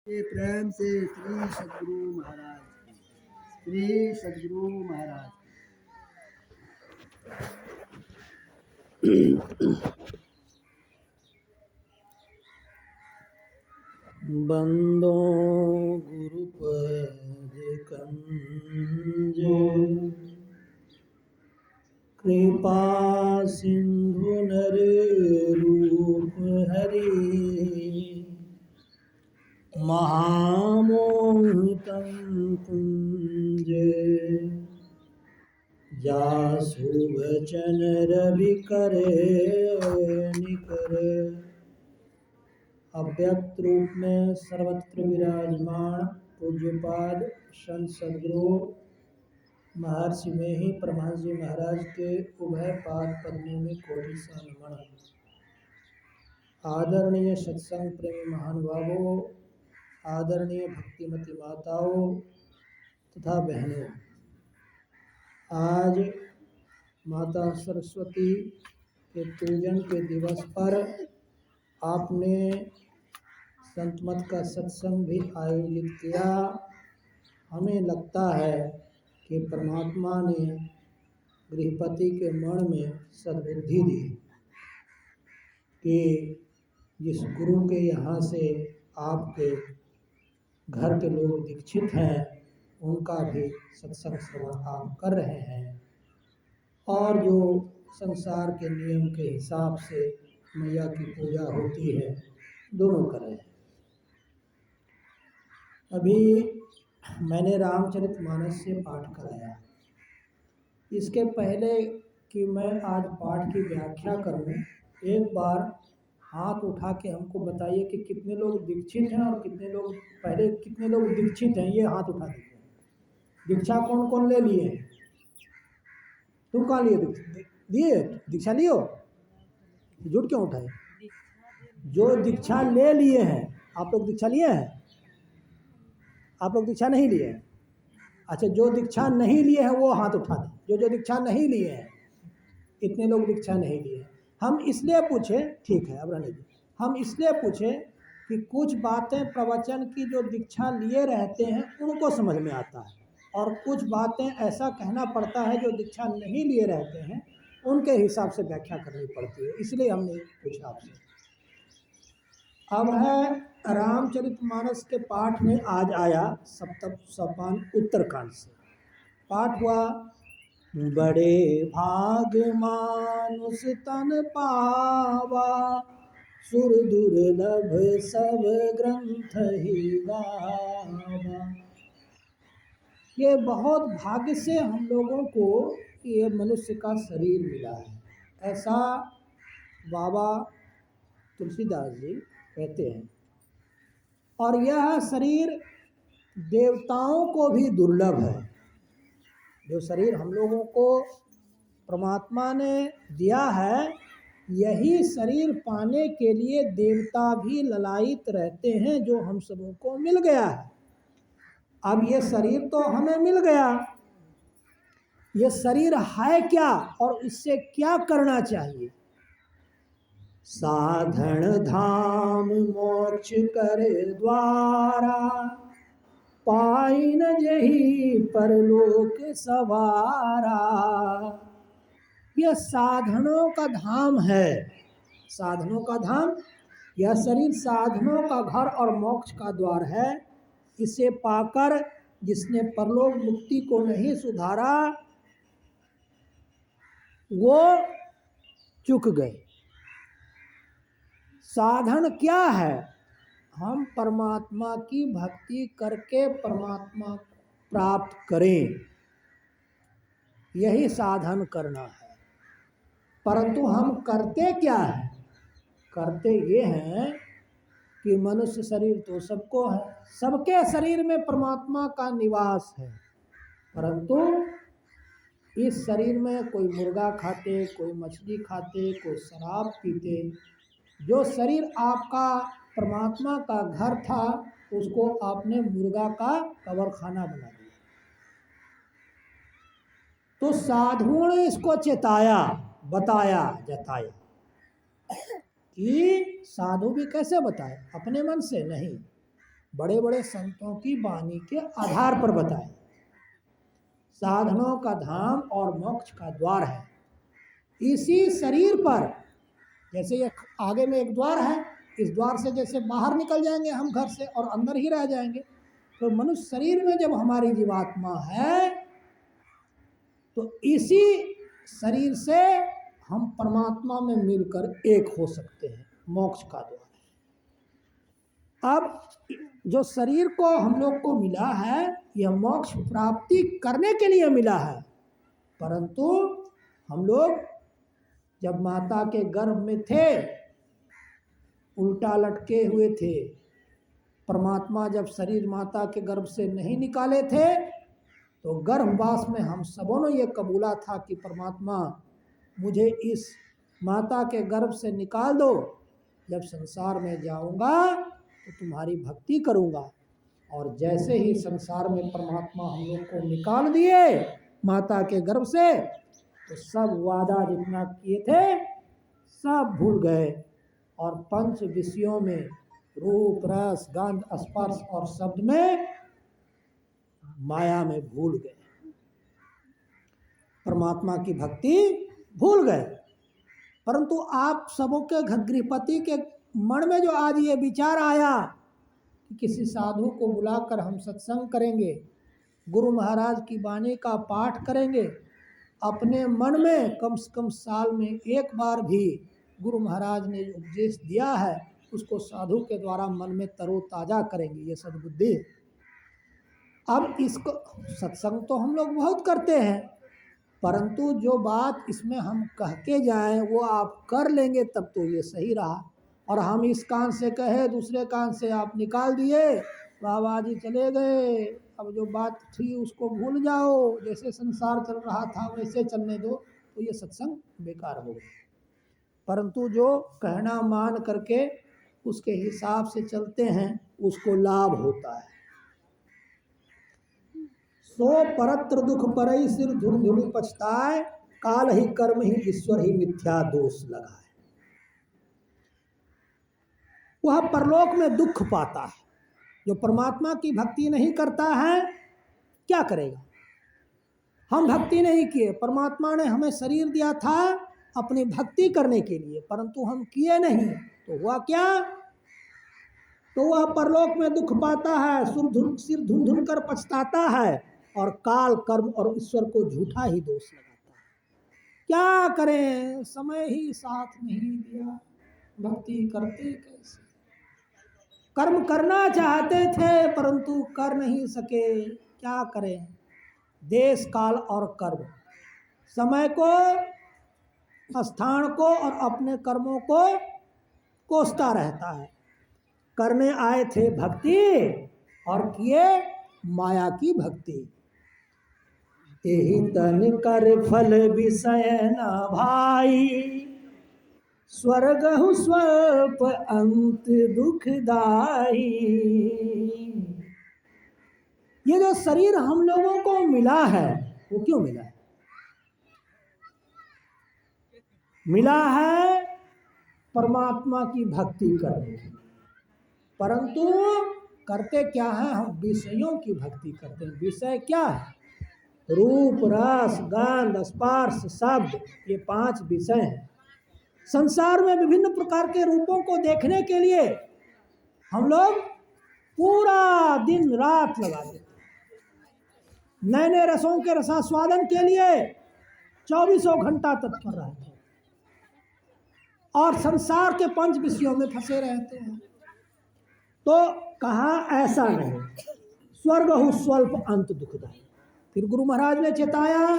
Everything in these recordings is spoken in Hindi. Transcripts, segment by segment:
ये प्रेम से श्री सद्गुरु महाराज की, श्री सद्गुरु महाराज बंदो गुरुपद कंज कृपा सिंधु नर रूप हरि महामोहितं कुंज जासु वचन रवि करे निकर। अव्यक्त रूप में सर्वत्र विराजमान पूज्यपाद संत सद्गुरु महर्षि में ही परमहंस जी महाराज के उभय पाद पद्मों में कोटि सा नमन। आदरणीय सत्संग प्रेमी महानुभावों, आदरणीय भक्तिमती माताओं तथा बहनों, आज माता सरस्वती के पूजन के दिवस पर आपने संतमत का सत्संग भी आयोजित किया। हमें लगता है कि परमात्मा ने गृहपति के मन में सद्बुद्धि दी कि जिस गुरु के यहाँ से आपके घर के लोग दीक्षित हैं उनका भी सत्संग श्रवण आप कर रहे हैं और जो संसार के नियम के हिसाब से मैया की पूजा होती है दोनों कर रहे हैं। अभी मैंने रामचरितमानस से पाठ कराया। इसके पहले कि मैं आज पाठ की व्याख्या करूं, एक बार हाथ उठा के हमको बताइए कि कितने लोग दीक्षित हैं और कितने लोग पहले कितने लोग दीक्षित हैं। ये हाथ उठा दीजिए। दीक्षा कौन कौन ले लिए? तुम कहाँ लिए? दिए दीक्षा लियो? झूठ क्यों उठाए? जो दीक्षा ले लिए हैं, आप लोग दीक्षा लिए हैं? आप लोग दीक्षा नहीं लिए हैं? अच्छा, जो दीक्षा नहीं लिए हैं वो हाथ उठा दें। जो दीक्षा नहीं लिए हैं, कितने लोग दीक्षा नहीं लिए? हम इसलिए पूछे, ठीक है अब रहने दीजिए। हम इसलिए पूछे कि कुछ बातें प्रवचन की जो दीक्षा लिए रहते हैं उनको समझ में आता है और कुछ बातें ऐसा कहना पड़ता है जो दीक्षा नहीं लिए रहते हैं उनके हिसाब से व्याख्या करनी पड़ती है, इसलिए हमने पूछा आपसे। अब है रामचरितमानस के पाठ में आज आया सप्तम सोपान उत्तरकांड से पाठ हुआ। बड़े भाग मानुष तन पावा, सुर दुर्लभ सब ग्रंथ ही गावा। ये बहुत भाग्य से हम लोगों को ये मनुष्य का शरीर मिला है, ऐसा बाबा तुलसीदास जी कहते हैं। और यह शरीर देवताओं को भी दुर्लभ है। जो शरीर हम लोगों को परमात्मा ने दिया है, यही शरीर पाने के लिए देवता भी ललायित रहते हैं, जो हम सबों को मिल गया है। अब ये शरीर तो हमें मिल गया, ये शरीर है क्या और इससे क्या करना चाहिए? साधन धाम मोक्ष कर द्वारा, पाई न जही परलोक सवारा। यह साधनों का धाम है। साधनों का धाम, यह शरीर साधनों का घर और मोक्ष का द्वार है। इसे पाकर जिसने परलोक मुक्ति को नहीं सुधारा वो चूक गए। साधन क्या है? हम परमात्मा की भक्ति करके परमात्मा प्राप्त करें, यही साधन करना है। परंतु हम करते क्या है? करते ये हैं कि मनुष्य शरीर तो सबको है, सबके शरीर में परमात्मा का निवास है, परंतु इस शरीर में कोई मुर्गा खाते, कोई मछली खाते, कोई शराब पीते। जो शरीर आपका परमात्मा का घर था उसको आपने मुर्गा का कब्रखाना बना दिया। तो साधुओं ने इसको चेताया, बताया, जताया कि साधु भी कैसे बताए? अपने मन से नहीं, बड़े बड़े संतों की वाणी के आधार पर बताए। साधनों का धाम और मोक्ष का द्वार है। इसी शरीर पर, जैसे ये आगे में एक द्वार है, इस द्वार से जैसे बाहर निकल जाएंगे हम घर से और अंदर ही रह जाएंगे, तो मनुष्य शरीर में जब हमारी जीवात्मा है तो इसी शरीर से हम परमात्मा में मिलकर एक हो सकते हैं, मोक्ष का द्वार। अब जो शरीर को हम लोग को मिला है यह मोक्ष प्राप्ति करने के लिए मिला है, परंतु हम लोग जब माता के गर्भ में थे उल्टा लटके हुए थे। परमात्मा जब शरीर माता के गर्भ से नहीं निकाले थे तो गर्भवास में हम सबों ने ये कबूला था कि परमात्मा मुझे इस माता के गर्भ से निकाल दो, जब संसार में जाऊंगा तो तुम्हारी भक्ति करूंगा। और जैसे ही संसार में परमात्मा हम लोग को निकाल दिए माता के गर्भ से, तो सब वादा जितना किए थे सब भूल गए और पंच विषयों में रूप रस गंध स्पर्श और शब्द में माया में भूल गए, परमात्मा की भक्ति भूल गए। परंतु आप सबों के गृहपति के मन में जो आज ये विचार आया कि किसी साधु को बुलाकर हम सत्संग करेंगे, गुरु महाराज की वाणी का पाठ करेंगे, अपने मन में कम से कम साल में एक बार भी गुरु महाराज ने उपदेश दिया है उसको साधु के द्वारा मन में तरोताजा करेंगे, ये सद्बुद्धि। अब इसको सत्संग तो हम लोग बहुत करते हैं, परंतु जो बात इसमें हम कह के जाएं वो आप कर लेंगे तब तो ये सही रहा। और हम इस कान से कहे दूसरे कान से आप निकाल दिए, बाबा जी चले गए, अब जो बात थी उसको भूल जाओ, जैसे संसार चल रहा था वैसे चलने दो, तो ये सत्संग बेकार हो गया। परंतु जो कहना मान करके उसके हिसाब से चलते हैं उसको लाभ होता है। सो परत्र दुख परई सिर धुन धुनि पछताए, काल ही कर्म ही ईश्वर ही मिथ्या दोष लगाए। वह परलोक में दुख पाता है। जो परमात्मा की भक्ति नहीं करता है क्या करेगा? हम भक्ति नहीं किए, परमात्मा ने हमें शरीर दिया था अपनी भक्ति करने के लिए, परंतु हम किए नहीं, तो हुआ क्या? तो वह परलोक में दुख पाता है, सिर धुन धुन कर पछताता है और काल कर्म और ईश्वर को झूठा ही दोष लगाता है। क्या करें, समय ही साथ नहीं दिया, भक्ति करते कैसे? कर्म करना चाहते थे परंतु कर नहीं सके, क्या करें? देश काल और कर्म, समय को, स्थान को और अपने कर्मों को कोसता रहता है। करने आए थे भक्ति और किए माया की भक्ति। यही तन कर फल विषय न भाई, स्वर्ग हु स्वल्प अंत दुखदाई। ये जो शरीर हम लोगों को मिला है वो क्यों मिला है? मिला है परमात्मा की भक्ति करने के, परंतु करते क्या है? हम विषयों की भक्ति करते हैं। विषय क्या है? रूप रस गंध स्पर्श शब्द, ये 5 विषय हैं। संसार में विभिन्न प्रकार के रूपों को देखने के लिए हम लोग पूरा दिन रात लगा देते हैं। नए नए रसों के रसास्वादन के लिए 24 घंटा तत्पर रहते हैं और संसार के 5 विषयों में फंसे रहते हैं। तो कहा ऐसा नहीं, स्वर्ग हु स्वल्प अंत दुखदाई। फिर गुरु महाराज ने चेताया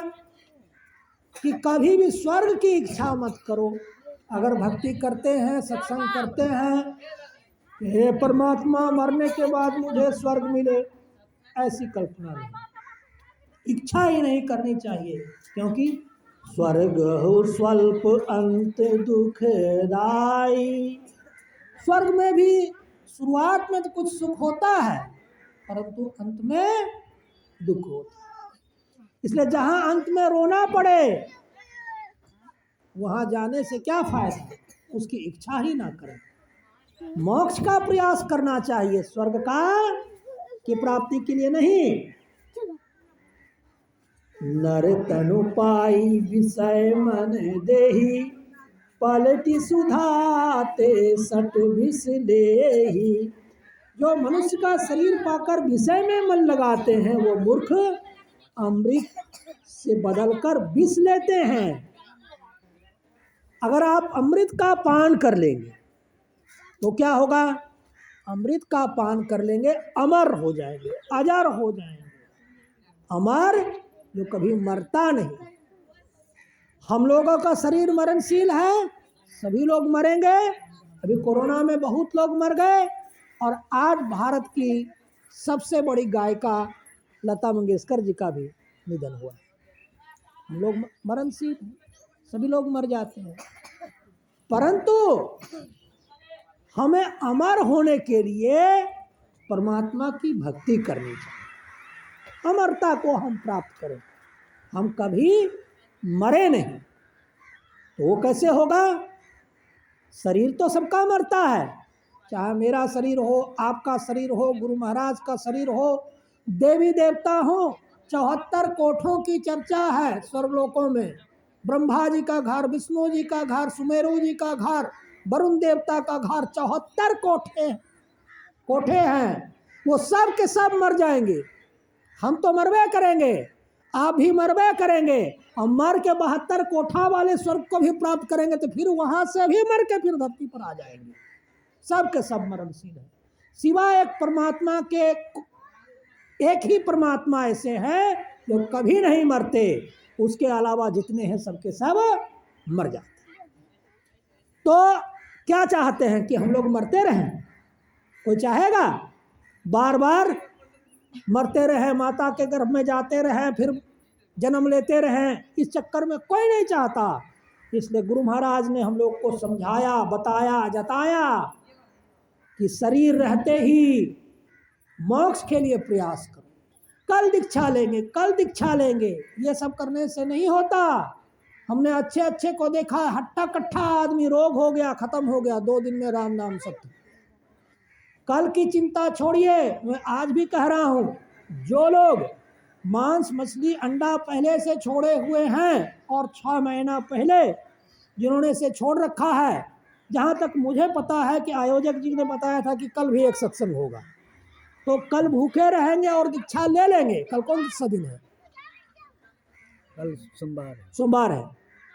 कि कभी भी स्वर्ग की इच्छा मत करो। अगर भक्ति करते हैं, सत्संग करते हैं, हे परमात्मा मरने के बाद मुझे स्वर्ग मिले, ऐसी कल्पना नहीं, इच्छा ही नहीं करनी चाहिए। क्योंकि स्वर्ग हो स्वल्प अंत दुखदाई। स्वर्ग में भी शुरुआत में तो कुछ सुख होता है परंतु अंत में दुख होता है। इसलिए जहां अंत में रोना पड़े वहां जाने से क्या फायदा, उसकी इच्छा ही ना करें। मोक्ष का प्रयास करना चाहिए, स्वर्ग का की प्राप्ति के लिए नहीं। नर तनु पाई विषय मन देही, पलटी सुधाते सट विष लेही। जो मनुष्य का शरीर पाकर विषय में मन लगाते हैं वो मूर्ख अमृत से बदलकर विष लेते हैं। अगर आप अमृत का पान कर लेंगे तो क्या होगा? अमृत का पान कर लेंगे, अमर हो जाएंगे, अजर हो जाएंगे। अमर जो कभी मरता नहीं। हम लोगों का शरीर मरणशील है, सभी लोग मरेंगे। अभी कोरोना में बहुत लोग मर गए, और आज भारत की सबसे बड़ी गायिका लता मंगेशकर जी का भी निधन हुआ। हम लोग मरणशील, सभी लोग मर जाते हैं, परंतु हमें अमर होने के लिए परमात्मा की भक्ति करनी चाहिए, अमरता को हम प्राप्त करें। हम कभी मरे नहीं, तो वो कैसे होगा? शरीर तो सबका मरता है, चाहे मेरा शरीर हो, आपका शरीर हो, गुरु महाराज का शरीर हो, देवी देवता हो। 74 कोठों की चर्चा है स्वर्गलोकों में। ब्रह्मा जी का घर, विष्णु जी का घर, सुमेरु जी का घर, वरुण देवता का घर, 74 कोठे हैं। वो सब के सब मर जाएंगे। हम तो मरबे करेंगे, आप भी मरबे करेंगे, और मर के 72 कोठा वाले स्वर्ग को भी प्राप्त करेंगे, तो फिर वहां से भी मर के फिर धरती पर आ जाएंगे। सब के सब मरणशील है, सिवाय एक परमात्मा के। एक ही परमात्मा ऐसे हैं जो कभी नहीं मरते, उसके अलावा जितने हैं सबके सब मर जाते हैं। तो क्या चाहते हैं कि हम लोग मरते रहें? कोई चाहेगा? बार बार मरते रहे, माता के गर्भ में जाते रहे, फिर जन्म लेते रहें, इस चक्कर में कोई नहीं चाहता। इसलिए गुरु महाराज ने हम लोग को समझाया, बताया, जताया कि शरीर रहते ही मोक्ष के लिए प्रयास करो। कल दीक्षा लेंगे, कल दीक्षा लेंगे, ये सब करने से नहीं होता। हमने अच्छे अच्छे को देखा, हट्टा कट्ठा आदमी, रोग हो गया, खत्म हो गया 2 दिन में, राम नाम सत्य। कल की चिंता छोड़िए। मैं आज भी कह रहा हूं, जो लोग मांस मछली अंडा पहले से छोड़े हुए हैं, और 6 महीना पहले जिन्होंने से छोड़ रखा है, जहां तक मुझे पता है कि आयोजक जी ने बताया था कि कल भी एक सत्संग होगा, तो कल भूखे रहेंगे और दीक्षा ले लेंगे। कल कौन सा दिन है? कल सोमवार है।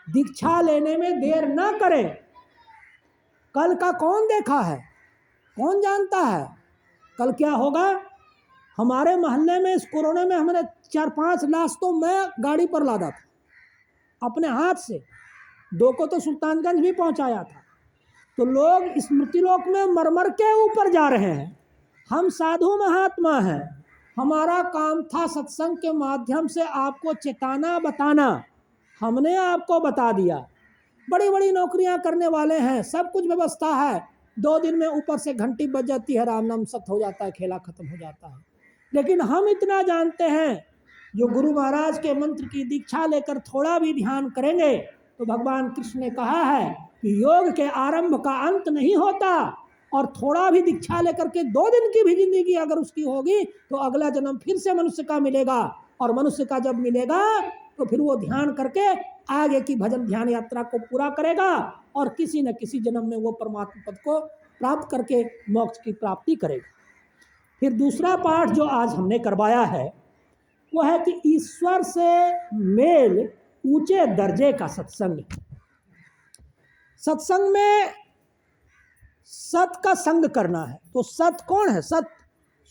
दीक्षा लेने में देर ना करें। कल का कौन देखा है, कौन जानता है कल क्या होगा? हमारे मोहल्ले में इस कोरोना में हमने 4-5 लाश तो मैं गाड़ी पर लादा था अपने हाथ से, 2 को तो सुल्तानगंज भी पहुंचाया था। तो लोग स्मृति लोक में मरमर के ऊपर जा रहे हैं। हम साधु महात्मा हैं, हमारा काम था सत्संग के माध्यम से आपको चेताना, बताना। हमने आपको बता दिया। बड़ी बड़ी नौकरियां करने वाले हैं, सब कुछ व्यवस्था है, 2 दिन में ऊपर से घंटी बज जाती है, राम नाम सत्य हो जाता है, खेला खत्म हो जाता है। लेकिन हम इतना जानते हैं, जो गुरु महाराज के मंत्र की दीक्षा लेकर थोड़ा भी ध्यान करेंगे, तो भगवान कृष्ण ने कहा है कि योग के आरंभ का अंत नहीं होता, और थोड़ा भी दीक्षा लेकर के 2 दिन की भी जिंदगी अगर उसकी होगी, तो अगला जन्म फिर से मनुष्य का मिलेगा। और मनुष्य का जब मिलेगा तो फिर वो ध्यान करके आगे की भजन ध्यान यात्रा को पूरा करेगा, और किसी न किसी जन्म में वो परमात्मा पद को प्राप्त करके मोक्ष की प्राप्ति करेगा। फिर दूसरा पाठ जो आज हमने करवाया है वो है कि ईश्वर से मेल ऊंचे दर्जे का सत्संग। सत्संग में सत का संग करना है। तो सत कौन है? सत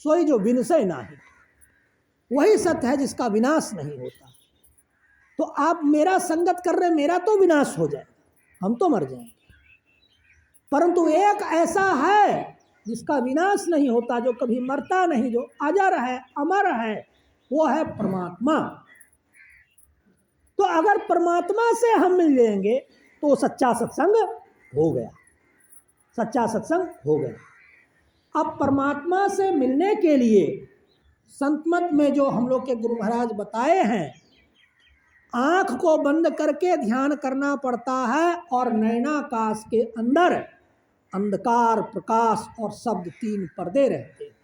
सोई जो विनशय नाही, वही सत्य है जिसका विनाश नहीं होता। तो आप मेरा संगत कर रहे, मेरा तो विनाश हो जाए, हम तो मर जाएंगे, परंतु एक ऐसा है जिसका विनाश नहीं होता, जो कभी मरता नहीं, जो अजर है, अमर है, वो है परमात्मा। तो अगर परमात्मा से हम मिल लेंगे तो सच्चा सत्संग हो गया, सच्चा सत्संग हो गया। अब परमात्मा से मिलने के लिए संत मत में जो हम लोग के गुरु महाराज बताए हैं, आंख को बंद करके ध्यान करना पड़ता है, और नैनाकाश के अंदर अंधकार, प्रकाश और शब्द, तीन पर्दे रहते हैं।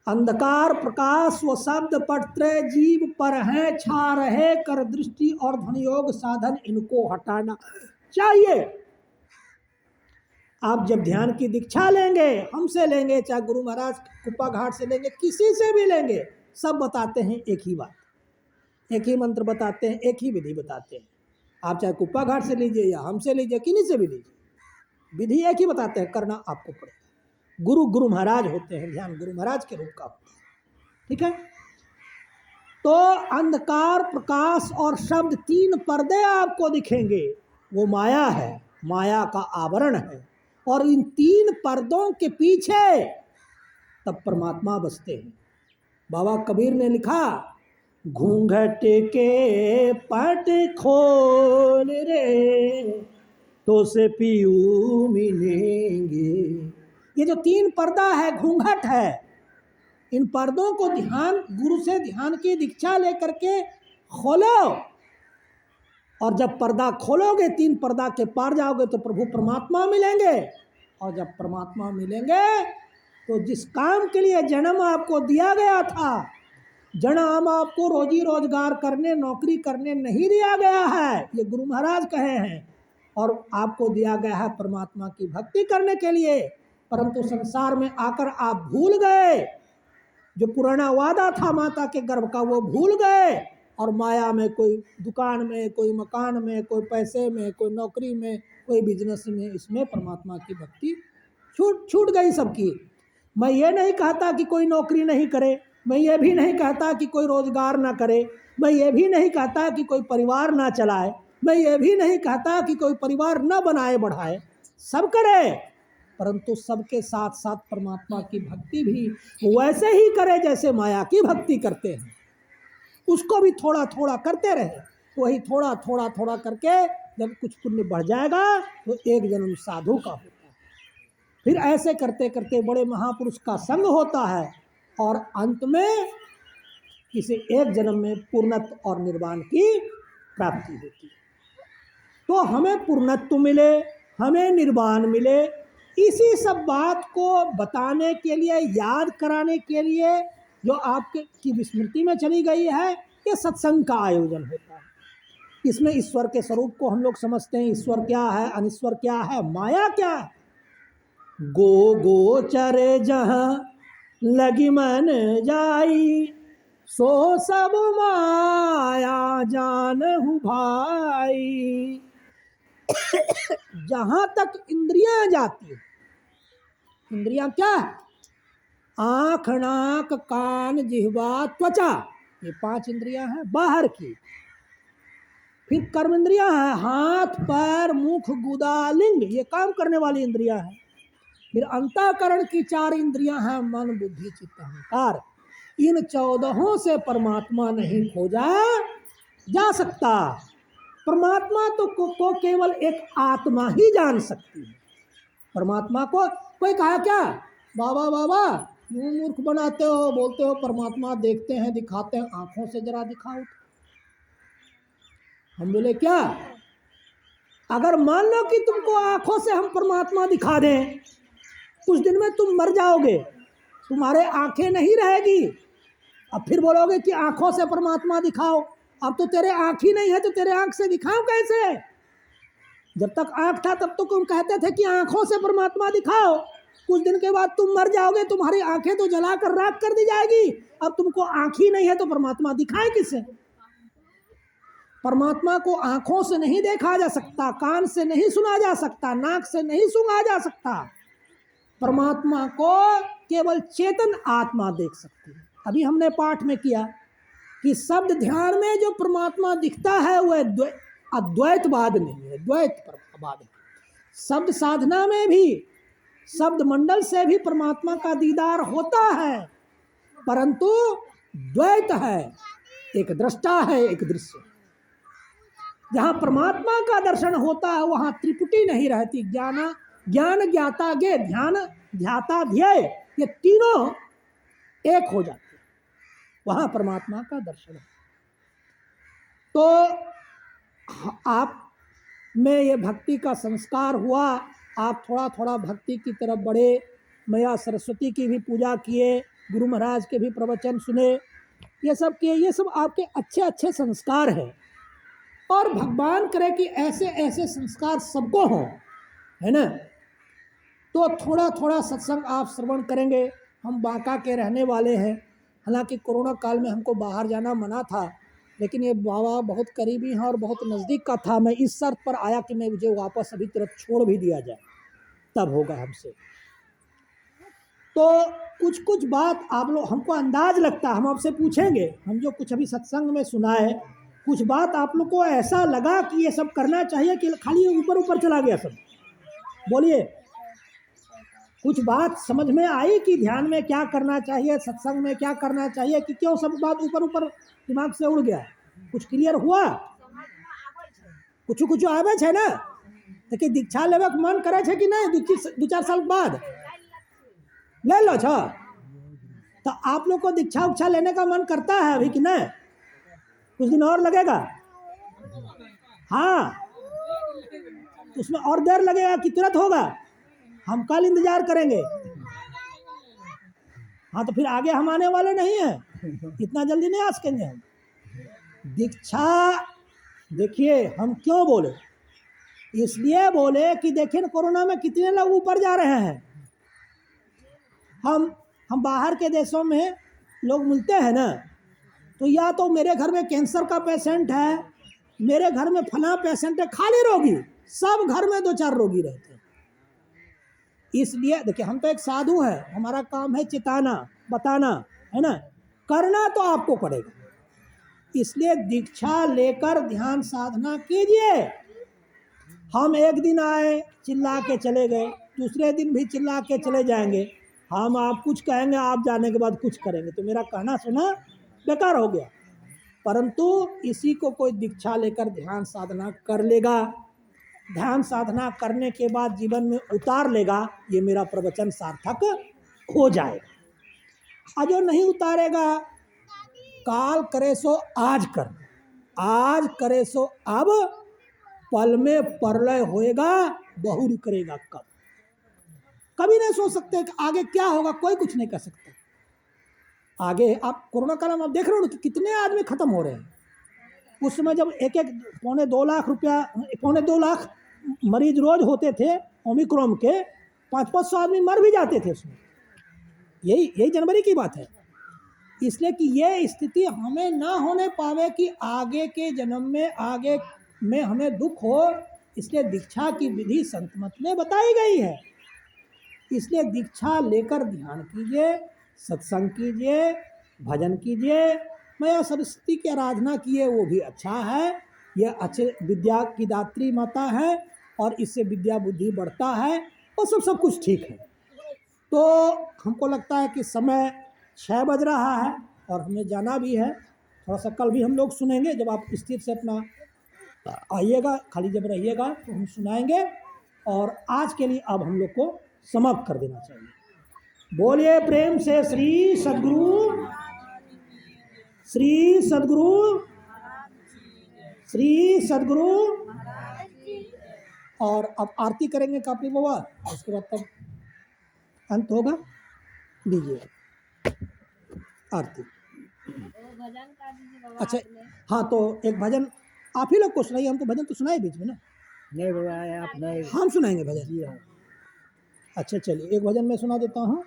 अंधकार, प्रकाश व शब्द पटत्रय जीव पर है छा रहे, कर दृष्टि और ध्वनियोग साधन इनको हटाना चाहिए। आप जब ध्यान की दीक्षा लेंगे, हमसे लेंगे, चाहे गुरु महाराज कुप्पा घाट से लेंगे, किसी से भी लेंगे, सब बताते हैं एक ही बात, एक ही मंत्र बताते हैं, एक ही विधि बताते हैं। आप चाहे कुप्पा घाट से लीजिए या हमसे लीजिए, किन्हीं से भी लीजिए, विधि एक ही बताते हैं, करना आपको पड़ेगा। गुरु महाराज होते हैं, ध्यान गुरु महाराज के रूप का होता है। ठीक है, तो अंधकार, प्रकाश और शब्द, तीन पर्दे आपको दिखेंगे, वो माया है, माया का आवरण है, और इन तीन पर्दों के पीछे तब परमात्मा बसते हैं। बाबा कबीर ने लिखा, घूंघट के पट खोल रे तो से पीऊ मिलेंगे। ये जो तीन पर्दा है, घूंघट है, इन पर्दों को ध्यान, गुरु से ध्यान की दीक्षा लेकर के खोलो, और जब पर्दा खोलोगे, तीन पर्दा के पार जाओगे तो प्रभु परमात्मा मिलेंगे। और जब परमात्मा मिलेंगे तो जिस काम के लिए जन्म आपको दिया गया था, जन्म आपको रोजी रोजगार करने, नौकरी करने नहीं दिया गया है, ये गुरु महाराज कहे हैं, और आपको दिया गया है परमात्मा की भक्ति करने के लिए। परंतु संसार में आकर आप भूल गए, जो पुराना वादा था माता के गर्भ का, वो भूल गए, और माया में, कोई दुकान में, कोई मकान में, कोई पैसे में, कोई नौकरी में, कोई बिजनेस में, इसमें परमात्मा की भक्ति छूट गई सबकी। मैं ये नहीं कहता कि कोई नौकरी नहीं करे, मैं ये भी नहीं कहता कि कोई रोजगार ना करे, मैं ये भी नहीं कहता कि कोई परिवार ना चलाए, मैं ये भी नहीं कहता कि कोई परिवार ना बनाए बढ़ाए, सब करे, परंतु सबके साथ साथ परमात्मा की भक्ति भी वैसे ही करे जैसे माया की भक्ति करते हैं। उसको भी थोड़ा थोड़ा करते रहे, वही थोड़ा थोड़ा थोड़ा करके जब कुछ पुण्य बढ़ जाएगा तो एक जन्म साधु का होता है, फिर ऐसे करते करते बड़े महापुरुष का संग होता है, और अंत में किसी एक जन्म में पूर्णत्व और निर्वाण की प्राप्ति होती है। तो हमें पूर्णत्व मिले, हमें निर्वाण मिले, इसी सब बात को बताने के लिए, याद कराने के लिए, जो आपके की विस्मृति में चली गई है, ये सत्संग का आयोजन होता है। इसमें ईश्वर के स्वरूप को हम लोग समझते हैं, ईश्वर क्या है, अनिश्वर क्या है, माया क्या है। गोचर जहाँ लगी मन जाई, सो सब माया जानहु भाई। जहां तक इंद्रियां जाती है, इंद्रियां क्या है, आँख, नाक, कान, जिह्वा, त्वचा, ये पांच इंद्रियां हैं बाहर की। फिर कर्म इंद्रियां हैं, हाथ, पैर, मुख, गुदा, लिंग, ये काम करने वाली इंद्रियां हैं। फिर अंतःकरण की चार इंद्रियां हैं, मन, बुद्धि, चित्त, अहंकार। इन 14 से परमात्मा नहीं खोजा जा सकता। परमात्मा को केवल एक आत्मा ही जान सकती है। परमात्मा को कोई कहा क्या, बाबा बाबा यूं मूर्ख बनाते हो, बोलते हो परमात्मा देखते हैं, दिखाते हैं, आंखों से जरा दिखाओ। हम बोले क्या, अगर मान लो कि तुमको आंखों से हम परमात्मा दिखा दें, कुछ दिन में तुम मर जाओगे, तुम्हारे आंखें नहीं रहेगी, अब फिर बोलोगे कि आंखों से परमात्मा दिखाओ। अब तो तेरे आंख ही नहीं है तो तेरे आंख से दिखाओ कैसे। जब तक आंख था तब तो तुम कहते थे कि आंखों से परमात्मा दिखाओ, कुछ दिन के बाद तुम मर जाओगे, तुम्हारी आंखें तो जलाकर राख कर दी जाएगी, अब तुमको आंख ही नहीं है तो परमात्मा दिखाए किससे। परमात्मा को आंखों से नहीं देखा जा सकता, कान से नहीं सुना जा सकता, नाक से नहीं सूंघा जा सकता। परमात्मा को केवल चेतन आत्मा देख सकती है। अभी हमने पाठ में किया कि शब्द ध्यान में जो परमात्मा दिखता है वह अद्वैतवाद नहीं है, द्वैतवाद है। शब्द साधना में भी शब्द मंडल से भी परमात्मा का दीदार होता है, परंतु द्वैत है, एक दृष्टा है, एक दृश्य। जहाँ परमात्मा का दर्शन होता है वहाँ त्रिपुटी नहीं रहती। ज्ञान ज्ञाता ज्ञेय, ध्यान ध्याता ध्येय, ये तीनों एक हो जाते, वहाँ परमात्मा का दर्शन है। तो आप में ये भक्ति का संस्कार हुआ, आप थोड़ा थोड़ा भक्ति की तरफ बढ़े, मैया सरस्वती की भी पूजा किए, गुरु महाराज के भी प्रवचन सुने, ये सब किए, ये सब आपके अच्छे अच्छे संस्कार हैं। और भगवान करे कि ऐसे ऐसे संस्कार सबको हों, है ना। तो थोड़ा थोड़ा सत्संग आप श्रवण करेंगे। हम बांका के रहने वाले हैं, हालांकि कोरोना काल में हमको बाहर जाना मना था, लेकिन ये बाबा बहुत करीबी हैं और बहुत नज़दीक का था। मैं इस शर्त पर आया कि मैं मुझे वापस अभी तुरंत छोड़ भी दिया जाए, तब होगा हमसे। तो कुछ कुछ बात आप लोग, हमको अंदाज लगता है, हम आपसे पूछेंगे, हम जो कुछ अभी सत्संग में सुना है, कुछ बात आप लोग को ऐसा लगा कि ये सब करना चाहिए कि खाली ऊपर ऊपर चला गया सब? बोलिए, कुछ बात समझ में आई कि ध्यान में क्या करना चाहिए, सत्संग में क्या करना चाहिए, कि क्यों सब बात ऊपर ऊपर दिमाग से उड़ गया? कुछ क्लियर हुआ? कुछ कुछ आवे छे ना, तो दीक्षा लेवे के मन करे छे कि नहीं? 2-4 साल बाद ले लो छो, तो आप लोग को दीक्षा उक्षा लेने का मन करता है अभी कि नहीं? कुछ दिन और लगेगा? हाँ, उसमें और देर लगेगा कि तुरंत होगा? हम कल इंतजार करेंगे। हाँ, तो फिर आगे हम आने वाले नहीं हैं, इतना जल्दी नहीं आ सकेंगे हम। दीक्षा, देखिए हम क्यों बोले, इसलिए बोले कि देखिए कोरोना में कितने लोग ऊपर जा रहे हैं। हम बाहर के देशों में लोग मिलते हैं ना, तो या तो मेरे घर में कैंसर का पेशेंट है, मेरे घर में फला पेशेंट है, खाली रोगी, सब घर में 2-4 रोगी रहते हैं। इसलिए देखिए हम तो एक साधु है, हमारा काम है चिताना, बताना, है ना, करना तो आपको पड़ेगा। इसलिए दीक्षा लेकर ध्यान साधना कीजिए। हम एक दिन आए चिल्ला के चले गए, दूसरे दिन भी चिल्ला के चले जाएंगे, हम आप कुछ कहेंगे, आप जाने के बाद कुछ करेंगे, तो मेरा कहना सुना बेकार हो गया। परंतु इसी को कोई दीक्षा लेकर ध्यान साधना कर लेगा, ध्यान साधना करने के बाद जीवन में उतार लेगा, ये मेरा प्रवचन सार्थक हो जाएगा। जो नहीं उतारेगा, काल करे सो आज कर, आज करे सो अब, पल में परलय होएगा, बहुरी करेगा कब। कभी नहीं सोच सकते कि आगे क्या होगा, कोई कुछ नहीं कर सकता। आगे आप कोरोना काल में आप देख रहे हो कि कितने आदमी खत्म हो रहे हैं। उस समय जब 1-1 पौने 2 लाख मरीज रोज होते थे ओमिक्रॉन के, 500-500 आदमी मर भी जाते थे उसमें। यही जनवरी की बात है। इसलिए कि ये स्थिति हमें ना होने पावे कि आगे के जन्म में, आगे में हमें दुख हो, इसलिए दीक्षा की विधि संत मत में बताई गई है। इसलिए दीक्षा लेकर ध्यान कीजिए, सत्संग कीजिए, भजन कीजिए, मैया सरस्वती की आराधना किए, वो भी अच्छा है। यह अच्छे विद्या की दात्री माता है और इससे विद्या बुद्धि बढ़ता है, और सब कुछ ठीक है। तो हमको लगता है कि समय 6 बज रहा है और हमें जाना भी है। थोड़ा सा कल भी हम लोग सुनेंगे, जब आप स्थिर से अपना आइएगा, खाली जब रहिएगा तो हम सुनाएंगे। और आज के लिए अब हम लोग को समाप्त कर देना चाहिए। बोलिए प्रेम से श्री सद्गुरु, श्री सद्गुरु, श्री सद्गुरु। और अब आरती करेंगे कापी बाबा, उसके बाद तब अंत होगा। दीजिए आरती। अच्छा, हाँ, तो एक भजन आप ही लोग को सुनाइए, हम तो भजन तो सुनाए बीच में ना। नहीं बाबा, आप नहीं, हम सुनाएंगे भजन। अच्छा चलिए, एक भजन मैं सुना देता हूँ।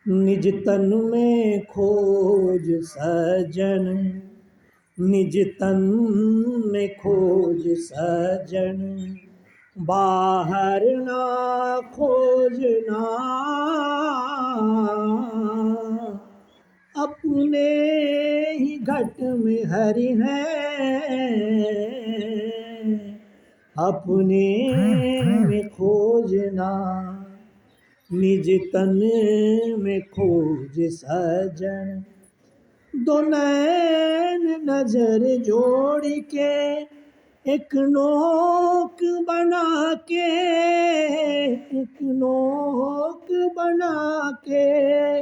निज तन में खोज सजन, निज तन में खोज सजन, बाहर ना खोजना, अपने ही घट में हरि है, अपने में खोजना, निज तन में खोज सजन। दो नैन नजर जोड़ के एक नोक बना के, एक नोक बना के,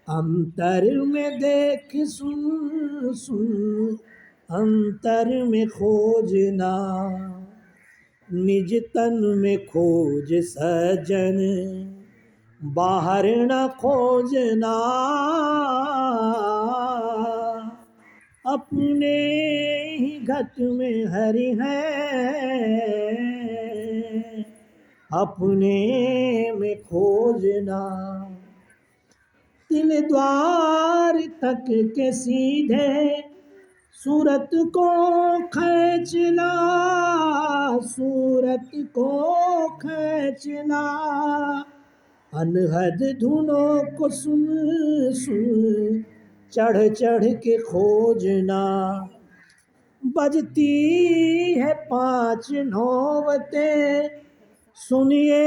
अंतर में देख सुन सुन, अंतर में खोजना, निज तन में खोज सजन, बाहर न खोजना। अपने ही घट में हरि है, अपने में खोजना। तिल द्वार तक के सीधे सूरत को खींचना, सूरत को खींचना। अनहद धुनों को सुन सुन चढ़ चढ़ के खोजना। बजती है 5 नौबतें, सुनिए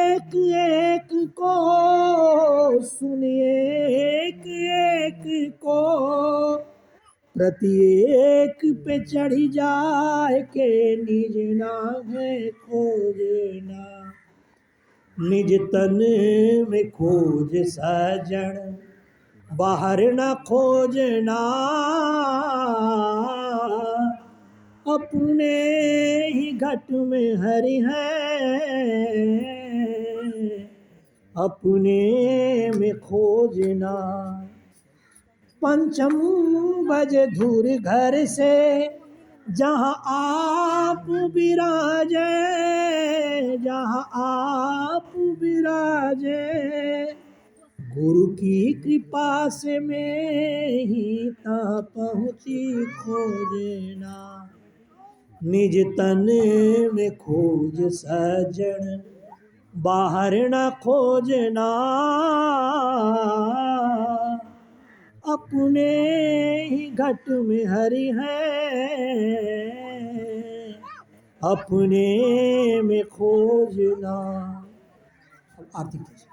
एक एक को, सुनिए एक एक को। प्रत्येक पे चढ़ी जाए के निज नामे खोजना। निज तन में खोज सजन, बाहर न खोजना। अपने ही घट में हरि है, अपने में खोजना। पंचम बजे धूर घर से जहाँ आप विराजे, जहाँ आप विराजे। गुरु की कृपा से मैं ही ता पहुँची खोजना। निज तन में खोज सजन, बाहर न खोजना। अपने ही घट में हरि है, अपने में खोजना। अब आरती कीजिए।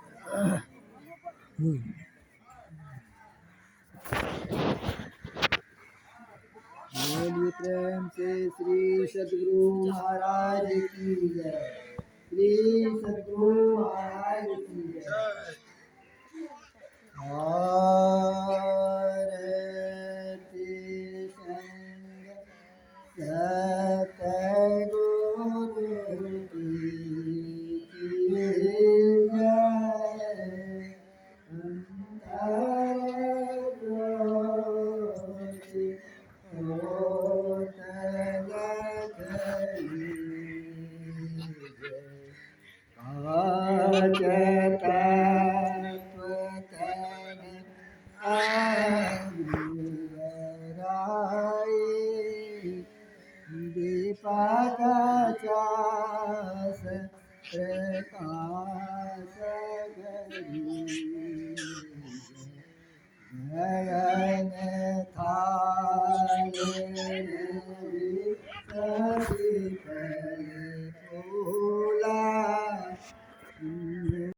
बोलिए प्रेम से श्री सद्गुरु महाराज की जय। श्री सद्गुरु महाराज की जय। आरती संग सतगुरु की जय। अंतर ज्योति होत गगरी जय। पाँच तत्व तन अगुराई, दीपक चास प्रकाश करी। गगन थाल